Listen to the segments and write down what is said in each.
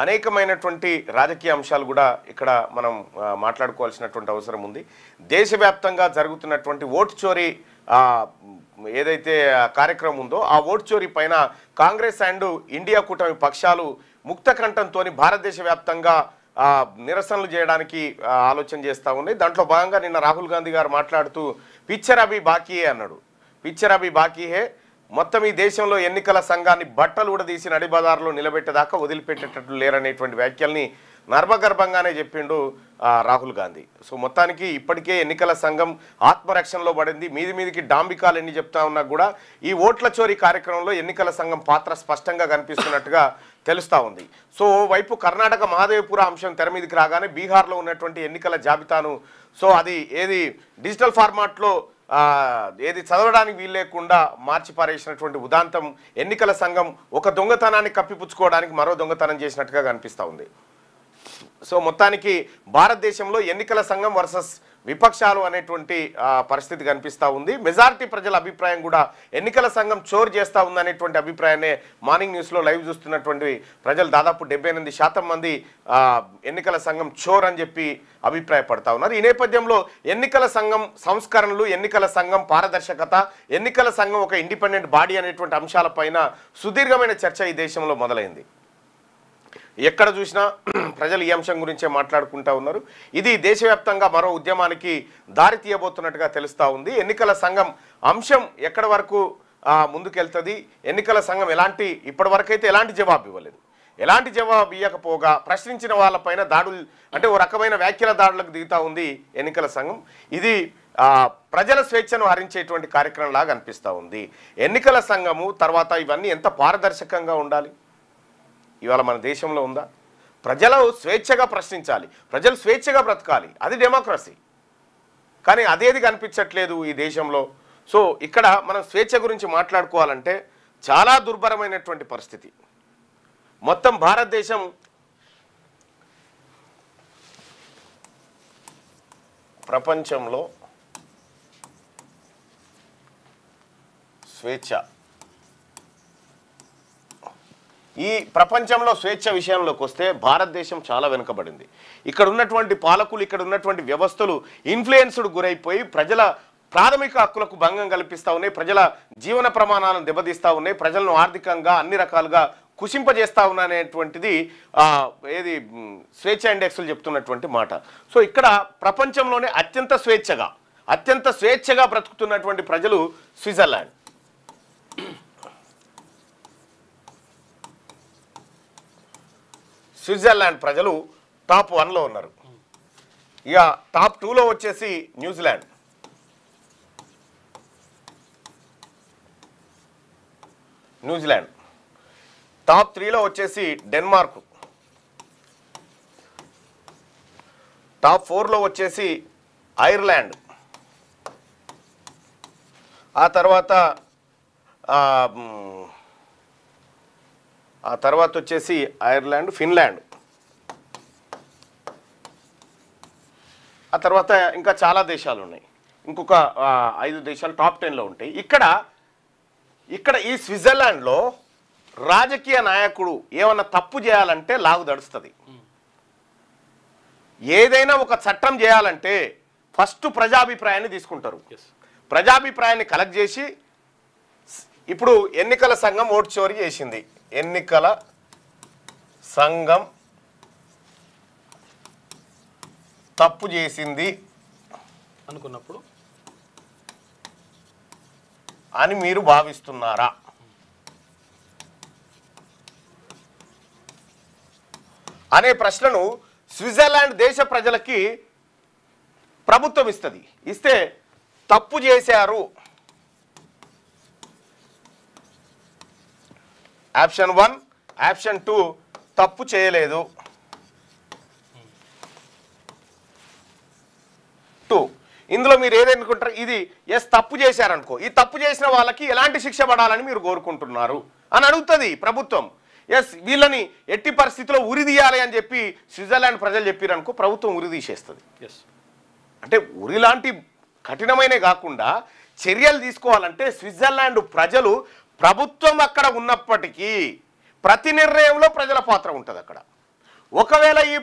అనేకమైనటువంటి రాజకీయ అంశాలు కూడా ఇక్కడ మనం మాట్లాడుకోవాల్సినటువంటి అవసరం ఉంది. దేశవ్యాప్తంగా జరుగుతున్నటువంటి ఓటు చోరీ ఏదైతే కార్యక్రమం ఉందో ఆ ఓటు చోరీ పైన కాంగ్రెస్ అండ్ ఇండియా కూటమి పక్షాలు ముక్త కంఠంతో భారతదేశ వ్యాప్తంగా నిరసనలు చేయడానికి ఆలోచన చేస్తూ ఉన్నాయి. దాంట్లో భాగంగా నిన్న రాహుల్ గాంధీ గారు మాట్లాడుతూ పిక్చర్ అభి బాకీయే అన్నాడు. పిక్చర్ అభి బాకీయే, మొత్తం ఈ దేశంలో ఎన్నికల సంఘాన్ని బట్టలు ఊడదీసి నడిబజార్లో నిలబెట్టేదాకా వదిలిపెట్టేటట్లు లేరనేటువంటి వ్యాఖ్యల్ని నర్మగర్భంగానే చెప్పిండు రాహుల్ గాంధీ. సో మొత్తానికి ఇప్పటికే ఎన్నికల సంఘం ఆత్మరక్షణలో పడింది. మీదికి డాంబికాలు ఎన్ని చెప్తా ఉన్నా కూడా ఈ ఓట్ల చోరీ కార్యక్రమంలో ఎన్నికల సంఘం పాత్ర స్పష్టంగా కనిపిస్తున్నట్టుగా తెలుస్తూ ఉంది. సో వైపు కర్ణాటక మహాదేవపుర అంశం తెర మీదకి రాగానే బీహార్లో ఉన్నటువంటి ఎన్నికల జాబితాను అది ఏది డిజిటల్ ఫార్మాట్లో ఏది చదవడానికి వీలు లేకుండా మార్చి పారేసినటువంటి ఉదాంతం ఎన్నికల సంఘం ఒక దొంగతనాన్ని కప్పిపుచ్చుకోవడానికి మరో దొంగతనం చేసినట్టుగా కనిపిస్తూ ఉంది. సో మొత్తానికి భారతదేశంలో ఎన్నికల సంఘం వర్సెస్ విపక్షాలు అనేటువంటి పరిస్థితి కనిపిస్తూ ఉంది. మెజారిటీ ప్రజల అభిప్రాయం కూడా ఎన్నికల సంఘం చోరు చేస్తూ ఉందనేటువంటి అభిప్రాయాన్ని మార్నింగ్ న్యూస్లో లైవ్ చూస్తున్నటువంటి ప్రజలు దాదాపు 78% మంది ఎన్నికల సంఘం చోర్ అని చెప్పి అభిప్రాయపడతా ఉన్నారు. ఈ నేపథ్యంలో ఎన్నికల సంఘం సంస్కరణలు, ఎన్నికల సంఘం పారదర్శకత, ఎన్నికల సంఘం ఒక ఇండిపెండెంట్ బాడీ అనేటువంటి అంశాలపైన సుదీర్ఘమైన చర్చ ఈ దేశంలో మొదలైంది. ఎక్కడ చూసినా ప్రజలు ఈ అంశం గురించే మాట్లాడుకుంటూ ఉన్నారు. ఇది దేశవ్యాప్తంగా మరో ఉద్యమానికి దారి తీయబోతున్నట్టుగా తెలుస్తూ ఉంది. ఎన్నికల సంఘం అంశం ఎక్కడి వరకు ముందుకెళ్తుంది, ఎన్నికల సంఘం ఇప్పటివరకైతే ఎలాంటి జవాబు ఇవ్వలేదు. ఎలాంటి జవాబు ఇవ్వకపోగా ప్రశ్నించిన వాళ్ళపైన దాడులు, అంటే ఓ రకమైన వ్యాఖ్యల దాడులకు దిగుతూ ఉంది ఎన్నికల సంఘం. ఇది ప్రజల స్వేచ్ఛను హరించేటువంటి కార్యక్రమంలాగా అనిపిస్తూ ఉంది. ఎన్నికల సంఘము తర్వాత ఇవన్నీ ఎంత పారదర్శకంగా ఉండాలి? ఇవాళ మన దేశంలో ఉందా? ప్రజలు స్వేచ్ఛగా ప్రశ్నించాలి, ప్రజలు స్వేచ్ఛగా బ్రతకాలి, అది డెమోక్రసీ. కానీ అదేది కనిపించట్లేదు ఈ దేశంలో. సో ఇక్కడ మనం స్వేచ్ఛ గురించి మాట్లాడుకోవాలంటే చాలా దుర్భరమైనటువంటి పరిస్థితి. మొత్తం భారతదేశం ప్రపంచంలో స్వేచ్ఛ, ఈ ప్రపంచంలో స్వేచ్ఛ విషయంలోకి వస్తే భారతదేశం చాలా వెనుకబడింది. ఇక్కడ ఉన్నటువంటి పాలకులు, ఇక్కడ ఉన్నటువంటి వ్యవస్థలు ఇన్ఫ్లుయెన్స్డ్ గురైపోయి ప్రజల ప్రాథమిక హక్కులకు భంగం కల్పిస్తూ ఉన్నాయి, ప్రజల జీవన ప్రమాణాలను దెబ్బతీస్తూ ఉన్నాయి, ప్రజలను ఆర్థికంగా అన్ని రకాలుగా కుషింపజేస్తూ ఉన్నాయనేటువంటిది ఏది స్వేచ్ఛ ఇండెక్స్లు చెప్తున్నటువంటి మాట. సో ఇక్కడ ప్రపంచంలోనే అత్యంత స్వేచ్ఛగా బ్రతుకుతున్నటువంటి ప్రజలు స్విట్జర్లాండ్. స్విట్జర్లాండ్ ప్రజలు టాప్ 1లో ఉన్నారు. ఇక టాప్ 2లో వచ్చేసి న్యూజిలాండ్, టాప్ 3లో వచ్చేసి డెన్మార్క్, టాప్ 4లో వచ్చేసి ఐర్లాండ్, ఆ తర్వాత వచ్చేసి ఐర్లాండ్, ఫిన్లాండ్, ఆ తర్వాత ఇంకా చాలా దేశాలు ఉన్నాయి. ఇంకొక 5 దేశాలు టాప్ 10లో ఉంటాయి. ఇక్కడ ఈ స్విట్జర్లాండ్లో రాజకీయ నాయకుడు ఏమన్నా తప్పు చేయాలంటే లాగు దడుస్తుంది. ఏదైనా ఒక చట్టం చేయాలంటే ఫస్ట్ ప్రజాభిప్రాయాన్ని తీసుకుంటారు. ప్రజాభిప్రాయాన్ని కలెక్ట్ చేసి, ఇప్పుడు ఎన్నికల సంఘం ఓటు చోరీ చేసింది, ఎన్నికల సంఘం తప్పు చేసింది అనుకున్నప్పుడు అని మీరు భావిస్తున్నారా? అనే ప్రశ్నను స్విట్జర్లాండ్ దేశ ప్రజలకి ప్రభుత్వం ఇస్తే తప్పు చేశారు, ఆప్షన్ 1, ఆప్షన్ 2 తప్పు చేయలేదు, 2 ఇందులో మీరు ఏదనుకుంటారు? ఇది ఎస్ తప్పు చేశారనుకో, ఈ తప్పు చేసిన వాళ్ళకి ఎలాంటి శిక్ష పడాలని మీరు కోరుకుంటున్నారు అని అడుగుతుంది ప్రభుత్వం. ఎస్ వీళ్ళని ఎట్టి పరిస్థితిలో ఉరి తీయాలి అని చెప్పి స్విట్జర్లాండ్ ప్రజలు చెప్పారనుకో, ప్రభుత్వం ఉరి తీసేస్తుంది. అంటే ఉరి లాంటి కఠినమైన కాకుండా చర్యలు తీసుకోవాలంటే స్విట్జర్లాండ్ ప్రజలు, ప్రభుత్వం అక్కడ ఉన్నప్పటికీ ప్రతి నిర్ణయంలో ప్రజల పాత్ర ఉంటుంది. అక్కడ ఒకవేళ ఈ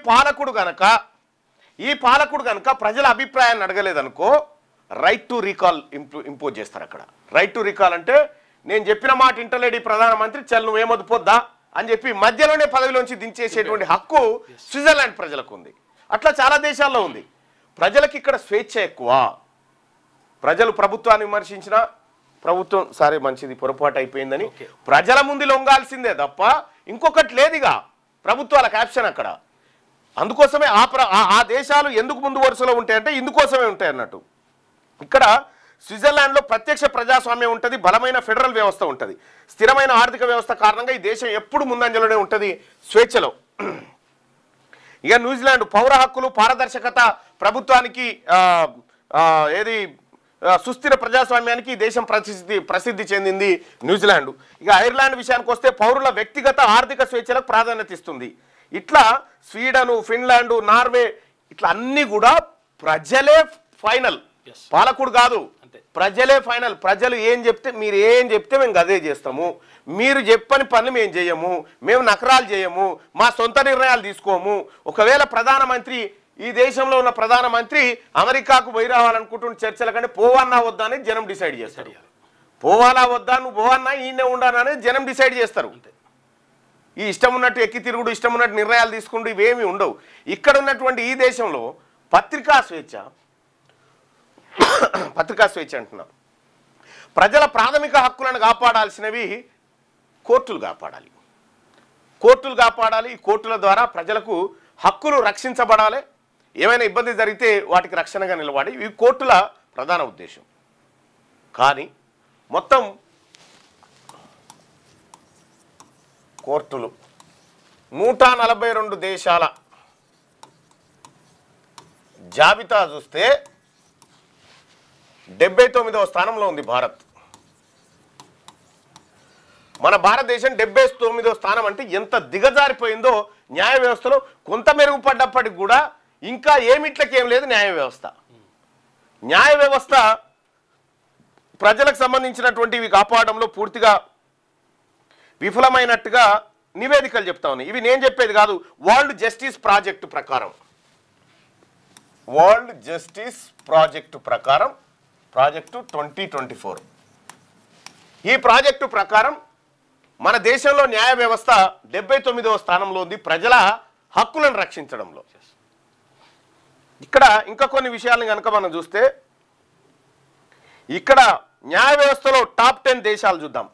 పాలకుడు గనక ప్రజల అభిప్రాయాన్ని అడగలేదనుకో రైట్ టు రీకాల్ ఇంపోజ్ చేస్తారు. అక్కడ రైట్ టు రీకాల్ అంటే నేను చెప్పిన మాట ఇంటలేడు ఈ ప్రధానమంత్రి, చల్ నువ్వేమొద్దు పోద్దా అని చెప్పి మధ్యలోనే పదవిలోంచి దించేసేటువంటి హక్కు స్విట్జర్లాండ్ ప్రజలకు ఉంది. అట్లా చాలా దేశాల్లో ఉంది. ప్రజలకు ఇక్కడ స్వేచ్ఛ ఎక్కువ. ప్రజలు ప్రభుత్వాన్ని విమర్శించినా ప్రభుత్వం సరే మంచిది పొరపాటు అయిపోయిందని ప్రజల ముందు లొంగాల్సిందే తప్ప ఇంకొకటి లేదుగా ప్రభుత్వాలకు ఆప్షన్ అక్కడ. అందుకోసమే ఆ దేశాలు ఎందుకు ముందు వరుసలో ఉంటాయంటే ఇందుకోసమే ఉంటాయి అన్నట్టు. ఇక్కడ స్విట్జర్లాండ్లో ప్రత్యక్ష ప్రజాస్వామ్యం ఉంటుంది, బలమైన ఫెడరల్ వ్యవస్థ ఉంటుంది, స్థిరమైన ఆర్థిక వ్యవస్థ కారణంగా ఈ దేశం ఎప్పుడు ముందంజలోనే ఉంటుంది స్వేచ్ఛలో. ఇక న్యూజిలాండ్ పౌర హక్కులు, పారదర్శకత, ప్రభుత్వానికి సుస్థిర ప్రజాస్వామ్యానికి ఈ దేశం ప్రసిద్ధి చెందింది న్యూజిలాండ్. ఇక ఐర్లాండ్ విషయానికి వస్తే పౌరుల వ్యక్తిగత ఆర్థిక స్వేచ్ఛలకు ప్రాధాన్యత ఇస్తుంది. ఇట్లా స్వీడను, ఫిన్లాండ్, నార్వే ఇట్లా అన్ని కూడా ప్రజలే ఫైనల్, పాలకుడు కాదు, ప్రజలే ఫైనల్. ప్రజలు ఏం చెప్తే మీరు ఏం చెప్తే మేము అదే చేస్తాము, మీరు చెప్పని పనులు మేము చేయము, మేము నకరాలు చేయము, మా సొంత నిర్ణయాలు తీసుకోము. ఒకవేళ ప్రధానమంత్రి ఈ దేశంలో ఉన్న ప్రధానమంత్రి అమెరికాకు పోయి రావాలనుకుంటున్న చర్చల కంటే పోవన్నా వద్దా అనేది జనం డిసైడ్ చేస్తారు. పోవాలా వద్దా, నువ్వు పోవన్నా ఈయనే ఉండాలా అనేది జనం డిసైడ్ చేస్తారు. ఈ ఇష్టం ఉన్నట్టు ఎక్కి తిరుగుడు, ఇష్టం ఉన్నట్టు నిర్ణయాలు తీసుకుంటూ ఇవేమీ ఉండవు. ఇక్కడ ఉన్నటువంటి ఈ దేశంలో పత్రికా స్వేచ్ఛ అంటున్నా. ప్రజల ప్రాథమిక హక్కులను కాపాడాల్సినవి కోర్టులు కాపాడాలి. ఈ కోర్టుల ద్వారా ప్రజలకు హక్కులు రక్షించబడాలి. ఏమైనా ఇబ్బంది జరిగితే వాటికి రక్షణగా నిలబడి ఈ కోర్టుల ప్రధాన ఉద్దేశం. కానీ మొత్తం కోర్టులు 142 దేశాల జాబితా చూస్తే 79వ స్థానంలో ఉంది భారత్. మన భారతదేశం 79వ స్థానం అంటే ఎంత దిగజారిపోయిందో న్యాయ వ్యవస్థలో. కొంత మెరుగుపడ్డప్పటికి కూడా ఇంకా ఏమిట్లకేం లేదు న్యాయ వ్యవస్థ. ప్రజలకు సంబంధించినటువంటివి కాపాడడంలో పూర్తిగా విఫలమైనట్టుగా నివేదికలు చెప్తా ఉన్నాయి. ఇవి నేను చెప్పేది కాదు, వరల్డ్ జస్టిస్ ప్రాజెక్టు ప్రకారం ప్రాజెక్టు 2024 ఈ ప్రాజెక్టు ప్రకారం మన దేశంలో న్యాయ వ్యవస్థ 79వ స్థానంలో ఉంది ప్రజల హక్కులను రక్షించడంలో. ఇక్కడ ఇంకా కొన్ని విషయాలను కనుక మనం చూస్తే ఇక్కడ న్యాయ వ్యవస్థలో టాప్ 10 దేశాలు చూద్దాం.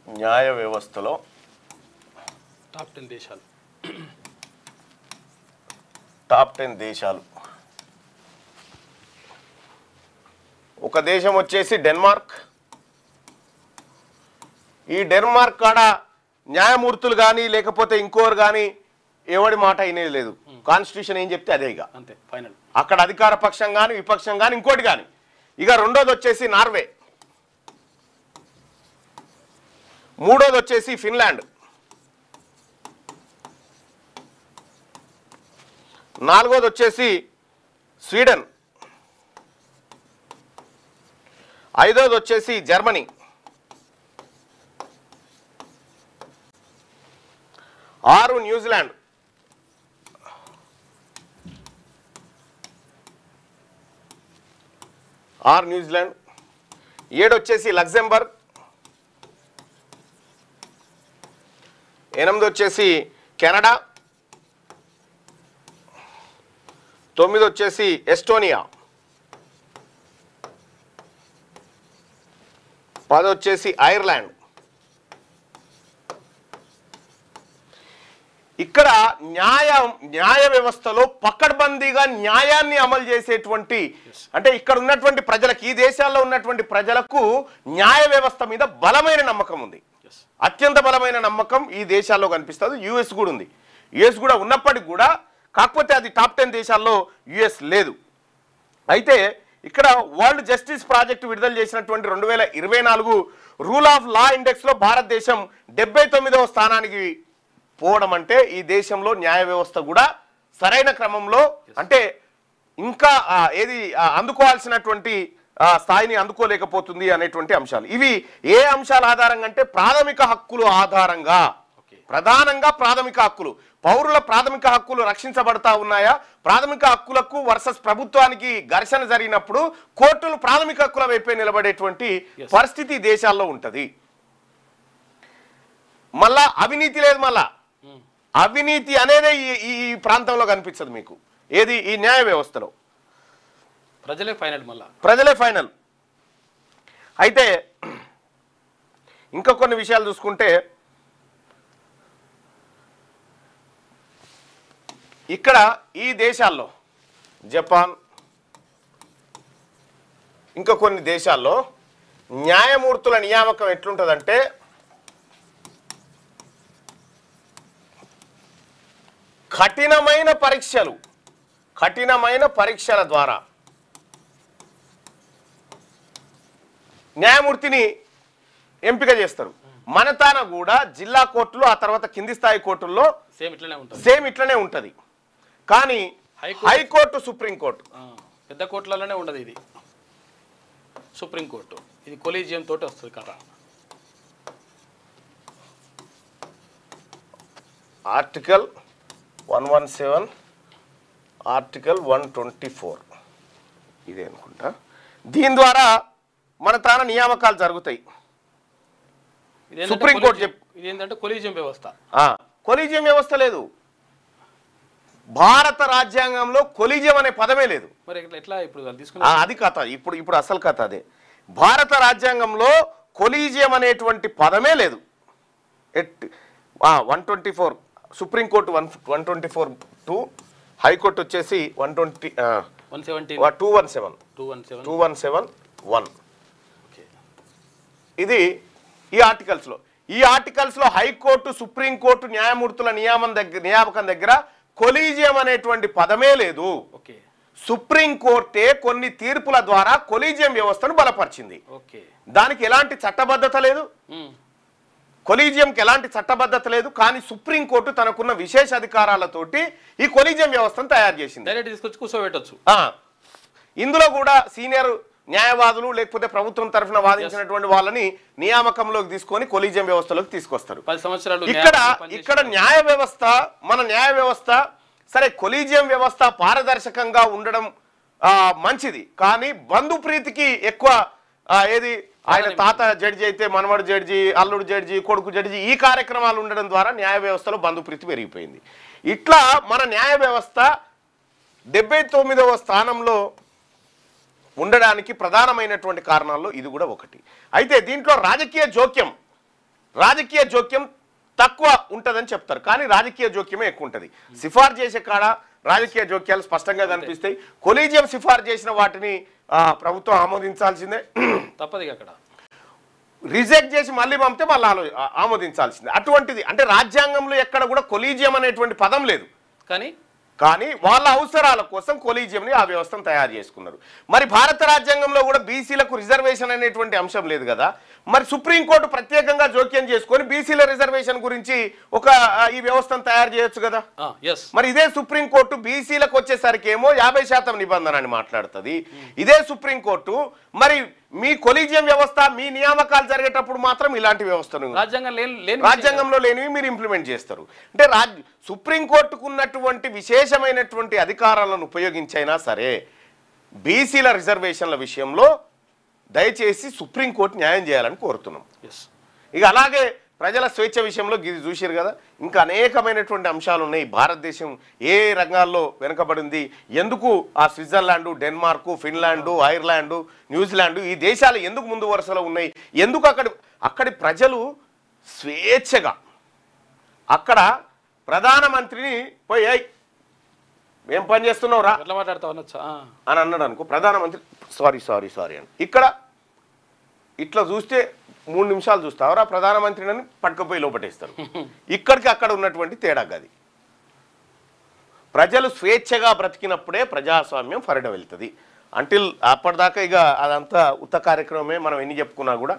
న్యాయ వ్యవస్థలో టాప్ 10 దేశాలు. ఒక దేశం వచ్చేసి డెన్మార్క్. ఈ డెన్మార్క్ కాడ న్యాయమూర్తులు కానీ లేకపోతే ఇంకోరు కానీ ఎవడి మాట అయినది లేదు. కాన్స్టిట్యూషన్ ఏం చెప్తే అదే ఇక అంతే ఫైనల్. అక్కడ అధికార పక్షం కానీ విపక్షం కానీ ఇంకోటి కానీ. ఇక రెండోది వచ్చేసి నార్వే, మూడోది వచ్చేసి ఫిన్లాండ్, నాలుగోది వచ్చేసి స్వీడన్, ఐదోది వచ్చేసి జర్మనీ, ఆరు న్యూజిలాండ్, ఏడు వచ్చేసి లగ్జెంబర్గ్, ఎనిమిది వచ్చేసి కెనడా, తొమ్మిది వచ్చేసి ఎస్టోనియా, 10 వచ్చేసి ఐర్లాండ్. ఇక్కడ న్యాయ వ్యవస్థలో పకడ్బందీగా న్యాయాన్ని అమలు చేసేటువంటి అంటే ఇక్కడ ఉన్నటువంటి ప్రజలకు ఈ దేశాల్లో ఉన్నటువంటి ప్రజలకు న్యాయ వ్యవస్థ మీద బలమైన నమ్మకం ఉంది. అత్యంత బలమైన నమ్మకం ఈ దేశాల్లో కనిపిస్తుంది. యుఎస్ కూడా ఉంది. యుఎస్ కూడా ఉన్నప్పటికీ కూడా కాకపోతే అది టాప్ 10 దేశాల్లో యుఎస్ లేదు. అయితే ఇక్కడ వరల్డ్ జస్టిస్ ప్రాజెక్టు విడుదల చేసినటువంటి 2024 రూల్ ఆఫ్ లా ఇండెక్స్లో భారతదేశం 79వ స్థానానికి పోవడం అంటే ఈ దేశంలో న్యాయ వ్యవస్థ కూడా సరైన క్రమంలో అంటే ఇంకా ఏది అందుకోవాల్సినటువంటి స్థాయిని అందుకోలేకపోతుంది అనేటువంటి అంశాలు. ఇవి ఏ అంశాల ఆధారంగా అంటే ప్రాథమిక హక్కులు ఆధారంగా, ప్రధానంగా ప్రాథమిక హక్కులు, పౌరుల ప్రాథమిక హక్కులు రక్షించబడతా ఉన్నాయా, ప్రాథమిక హక్కులకు వర్సెస్ ప్రభుత్వానికి ఘర్షణ జరిగినప్పుడు కోర్టులు ప్రాథమిక హక్కుల వైపే నిలబడేటువంటి పరిస్థితి దేశాల్లో ఉంటది. మళ్ళా అవినీతి లేదు, మళ్ళా అవినీతి అనేది ఈ ప్రాంతంలో కనిపించదు మీకు. ఏది ఈ న్యాయ వ్యవస్థలో ప్రజలే ఫైనల్, మళ్ళా ప్రజలే ఫైనల్. అయితే ఇంకా కొన్ని విషయాలు చూసుకుంటే ఇక్కడ ఈ దేశాల్లో జపాన్ ఇంకా కొన్ని దేశాల్లో న్యాయమూర్తుల నియామకం ఎట్లుంటుందంటే కఠినమైన పరీక్షల ద్వారా న్యాయమూర్తిని ఎంపిక చేస్తారు. మన తాన కూడా జిల్లా కోర్టులు ఆ తర్వాత కింది స్థాయి కోర్టుల్లో సేమ్ ఇట్లనే ఉంటుంది. కానీ హైకోర్టు, సుప్రీంకోర్టు, పెద్ద కోర్టులలోనే ఉండదు. ఇది సుప్రీంకోర్టు, ఇది కొలీజియం తోటి వస్తుంది కదా. ఆర్టికల్ 117, ఆర్టికల్ 124 ఇదే అనుకుంటా. దీని ద్వారా మన తాన నియామకాలు జరుగుతాయి. సుప్రీంకోర్టు ఇదేంటంటే కొలీజియం వ్యవస్థ. కొలీజియం వ్యవస్థ లేదు భారత రాజ్యాంగంలో. కొలీజియం అనే పదమే లేదు. మరి ఎట్లా ఇప్పుడు అది కథ. ఇప్పుడు అసలు కథ అదే. భారత రాజ్యాంగంలో కొలీజియం అనేటువంటి పదమే లేదు. 124 సుప్రీంకోర్టు 124(2), హైకోర్టు వచ్చేసి 217(1). ఇది ఈ ఆర్టికల్స్లో హైకోర్టు, సుప్రీంకోర్టు న్యాయమూర్తుల నియామకం దగ్గర కొలీజియం అనేటువంటి పదమే లేదు. సుప్రీంకోర్టే కొన్ని తీర్పుల ద్వారా కొలీజియం వ్యవస్థను బలపరిచింది. దానికి ఎలాంటి చట్టబద్ధత లేదు, కొలీజియంకి ఎలాంటి చట్టబద్ధత లేదు. కానీ సుప్రీంకోర్టు తనకున్న విశేష అధికారాలతోటి ఈ కొలీజియం వ్యవస్థను తయారు చేసింది. తీసుకొచ్చి కూర్చోబెట్టచ్చు. ఇందులో కూడా సీనియర్ న్యాయవాదులు లేకపోతే ప్రభుత్వం తరఫున వాదించినటువంటి వాళ్ళని నియామకంలోకి తీసుకొని కొలీజియం వ్యవస్థలోకి తీసుకొస్తారు. 10 సంవత్సరాలు ఇక్కడ న్యాయ వ్యవస్థ, మన న్యాయ వ్యవస్థ సరే కొలీజియం వ్యవస్థ పారదర్శకంగా ఉండడం మంచిది. కానీ బంధుప్రీతికి ఎక్కువ ఏది ఆయన తాత జడ్జి అయితే మనవడు జడ్జి, అల్లుడు జడ్జి, కొడుకు జడ్జి, ఈ కార్యక్రమాలు ఉండడం ద్వారా న్యాయ వ్యవస్థలో బంధుప్రీతి పెరిగిపోయింది. ఇట్లా మన న్యాయ వ్యవస్థ 79వ స్థానంలో ఉండడానికి ప్రధానమైనటువంటి కారణాల్లో ఇది కూడా ఒకటి. అయితే దీంట్లో రాజకీయ జోక్యం తక్కువ ఉంటుందని చెప్తారు. కానీ రాజకీయ జోక్యమే ఎక్కువ ఉంటుంది. సిఫార్సు చేసే కాడ రాజకీయ జోక్యాలు స్పష్టంగా కనిపిస్తాయి. కొలీజియం సిఫార్సు చేసిన వాటిని ప్రభుత్వం ఆమోదించాల్సిందే, తప్పదు. అక్కడ రిజెక్ట్ చేసి మళ్ళీ పంపితే మళ్ళీ ఆమోదించాల్సిందే. అటువంటిది అంటే రాజ్యాంగంలో ఎక్కడ కూడా కొలీజియం అనేటువంటి పదం లేదు. కానీ వాళ్ళ అవసరాల కోసం కొలీజియంని ఆ వ్యవస్థను తయారు చేసుకున్నారు. మరి భారత రాజ్యాంగంలో కూడా బీసీలకు రిజర్వేషన్ అనేటువంటి అంశం లేదు కదా. మరి సుప్రీంకోర్టు ప్రత్యేకంగా జోక్యం చేసుకొని బీసీల రిజర్వేషన్ గురించి ఈ వ్యవస్థను తయారు చేయొచ్చు కదా. మరి ఇదే సుప్రీంకోర్టు బీసీలకు వచ్చేసరికి ఏమో 50% నిబంధన అని మాట్లాడుతుంది. ఇదే సుప్రీంకోర్టు మరి మీ కొలీజియం వ్యవస్థ, మీ నియామకాలు జరిగేటప్పుడు మాత్రం ఇలాంటి వ్యవస్థను రాజ్యాంగంలో లేనివి మీరు ఇంప్లిమెంట్ చేస్తారు. అంటే సుప్రీంకోర్టుకు ఉన్నటువంటి విశేషమైనటువంటి అధికారాలను ఉపయోగించైనా సరే బీసీల రిజర్వేషన్ల విషయంలో దయచేసి సుప్రీంకోర్టు న్యాయం చేయాలని కోరుతున్నాం. ఇక అలాగే ప్రజల స్వేచ్ఛ విషయంలో ఇది చూసారు కదా. ఇంకా అనేకమైనటువంటి అంశాలు ఉన్నాయి. భారతదేశం ఏ రంగాల్లో వెనుకబడింది, ఎందుకు ఆ స్విట్జర్లాండు, డెన్మార్కు, ఫిన్లాండు, ఐర్లాండు, న్యూజిలాండు ఈ దేశాలు ఎందుకు ముందు వరుసలో ఉన్నాయి, ఎందుకు అక్కడి ప్రజలు స్వేచ్ఛగా అక్కడ ప్రధానమంత్రిని పోయి ఏం పని చేస్తున్నావు రా అని అన్నాడు అనుకో, ప్రధానమంత్రి సారీ అని ఇక్కడ ఇట్లా చూస్తే 3 నిమిషాలు చూస్తావరా ప్రధానమంత్రిని పట్టుకుపోయి లోపటేస్తారు. ఇక్కడికి అక్కడ ఉన్నటువంటి తేడా గది. ప్రజలు స్వేచ్ఛగా బ్రతికినప్పుడే ప్రజాస్వామ్యం ఫరిడ వెళ్తుంది. అంటిల్ అప్పటిదాకా ఇక అదంతా ఉత్త కార్యక్రమమే. మనం ఎన్ని చెప్పుకున్నా కూడా